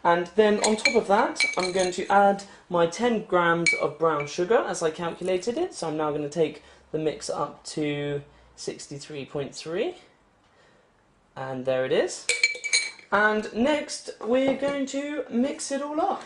And then on top of that, I'm going to add my 10 grams of brown sugar as I calculated it. So I'm now going to take the mix up to 63.3. And there it is. And next, we're going to mix it all up.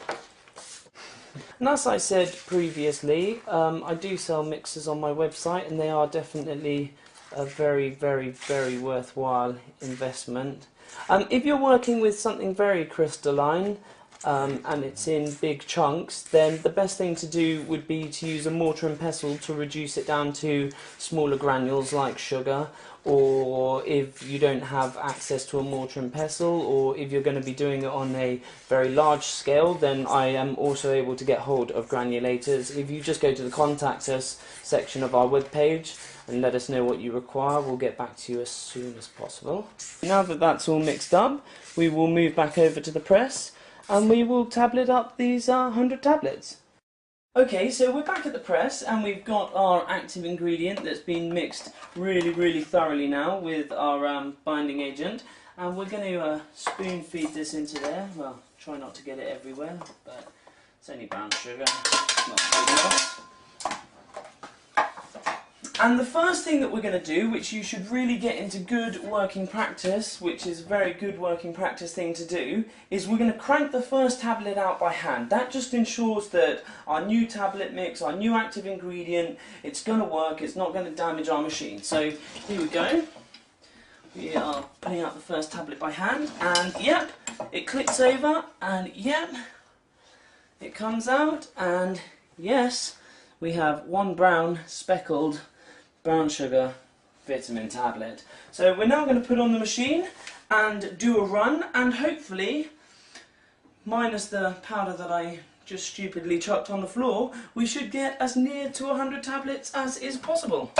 And as I said previously, I do sell mixers on my website, and they are definitely a very, very, very worthwhile investment. If you're working with something very crystalline and it's in big chunks, then the best thing to do would be to use a mortar and pestle to reduce it down to smaller granules like sugar. Or if you don't have access to a mortar and pestle, or if you're going to be doing it on a very large scale, then I am also able to get hold of granulators. If you just go to the contact us section of our webpage and let us know what you require, we'll get back to you as soon as possible. Now that that's all mixed up, we will move back over to the press and we will tablet up these 100 tablets. Okay, so we're back at the press and we've got our active ingredient that's been mixed really thoroughly now with our binding agent, and we're going to spoon feed this into there. Well, try not to get it everywhere, but it's only brown sugar, not big enough. And the first thing that we're going to do, which you should really get into good working practice, which is a very good working practice thing to do, is we're going to crank the first tablet out by hand. That just ensures that our new tablet mix, our new active ingredient, it's going to work, it's not going to damage our machine. So here we go. We are putting out the first tablet by hand, and yep, it clicks over, and yep, it comes out, and yes, we have one brown speckled brown sugar vitamin tablet. So we're now going to put on the machine and do a run, and hopefully, minus the powder that I just stupidly chucked on the floor, we should get as near to 100 tablets as is possible.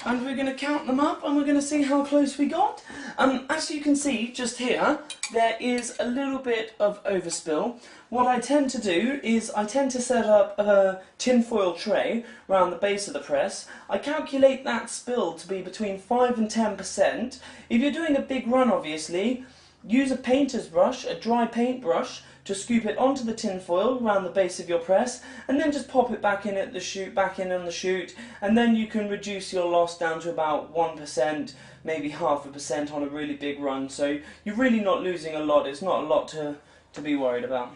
And we're going to count them up and we're going to see how close we got. As you can see just here, there is a little bit of overspill. What I tend to do is I tend to set up a tinfoil tray around the base of the press. I calculate that spill to be between 5 and 10%. If you're doing a big run, obviously, use a painter's brush, a dry paint brush, to scoop it onto the tin foil around the base of your press, and then just pop it back in at the chute, back in on the chute, and then you can reduce your loss down to about 1%, maybe 0.5% on a really big run. So you're really not losing a lot. It's not a lot to be worried about.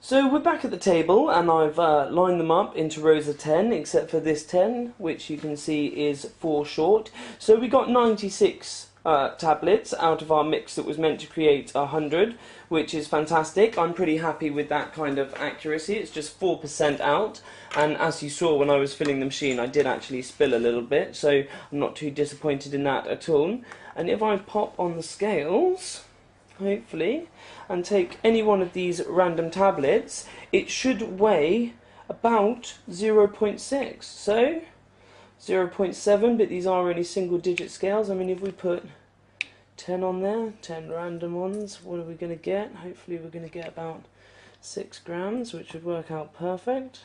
So we're back at the table, and I've lined them up into rows of 10, except for this 10, which you can see is 4 short. So we got 96 tablets out of our mix that was meant to create 100, which is fantastic. I'm pretty happy with that kind of accuracy. It's just 4% out, and as you saw when I was filling the machine, I did actually spill a little bit, so I'm not too disappointed in that at all. And if I pop on the scales, hopefully, and take any one of these random tablets, it should weigh about 0.6. So 0.7, but these are only single digit scales. I mean, if we put 10 on there, 10 random ones, what are we going to get? Hopefully we're going to get about 6 grams, which would work out perfect.